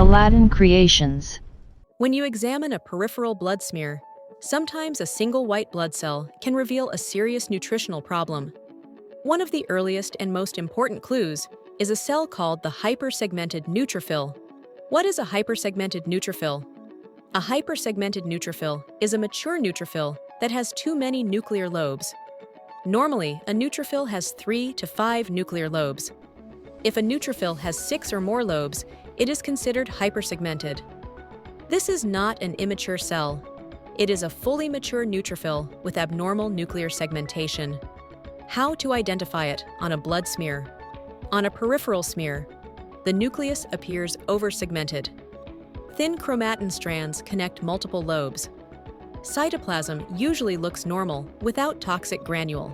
Aladdin Creations. When you examine a peripheral blood smear, sometimes a single white blood cell can reveal a serious nutritional problem. One of the earliest and most important clues is a cell called the hypersegmented neutrophil. What is a hypersegmented neutrophil? A hypersegmented neutrophil is a mature neutrophil that has too many nuclear lobes. Normally, a neutrophil has 3 to 5 nuclear lobes. If a neutrophil has 6 or more lobes, it is considered hypersegmented. This is not an immature cell. It is a fully mature neutrophil with abnormal nuclear segmentation. How to identify it on a blood smear? On a peripheral smear, the nucleus appears oversegmented. Thin chromatin strands connect multiple lobes. Cytoplasm usually looks normal without toxic granule.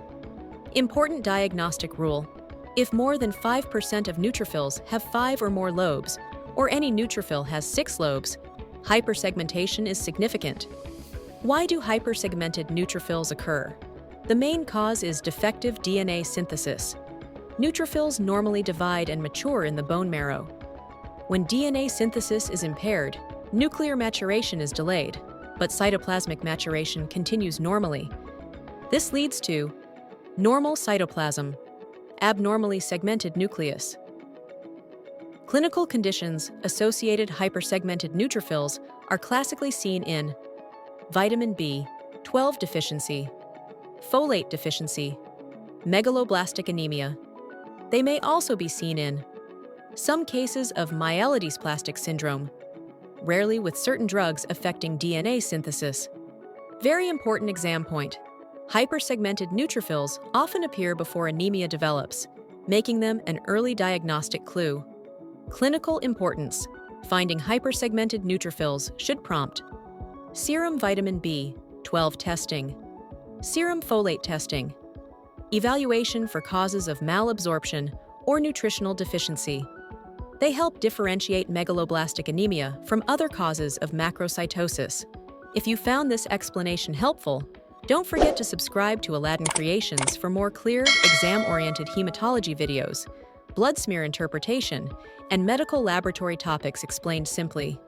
Important diagnostic rule: if more than 5% of neutrophils have 5 or more lobes, or any neutrophil has 6 lobes, hypersegmentation is significant. Why do hypersegmented neutrophils occur? The main cause is defective DNA synthesis. Neutrophils normally divide and mature in the bone marrow. When DNA synthesis is impaired, nuclear maturation is delayed, but cytoplasmic maturation continues normally. This leads to normal cytoplasm, abnormally segmented nucleus. Clinical conditions associated hypersegmented neutrophils are classically seen in vitamin B12 deficiency, folate deficiency, megaloblastic anemia. They may also be seen in some cases of myelodysplastic syndrome, rarely with certain drugs affecting DNA synthesis. Very important exam point: hypersegmented neutrophils often appear before anemia develops, making them an early diagnostic clue. Clinical importance: finding hypersegmented neutrophils should prompt serum vitamin B12 testing, serum folate testing, evaluation for causes of malabsorption or nutritional deficiency. They help differentiate megaloblastic anemia from other causes of macrocytosis. If you found this explanation helpful, don't forget to subscribe to Aladdin Creations for more clear, exam-oriented hematology videos, blood smear interpretation, and medical laboratory topics explained simply.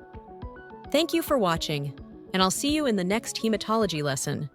Thank you for watching, and I'll see you in the next hematology lesson.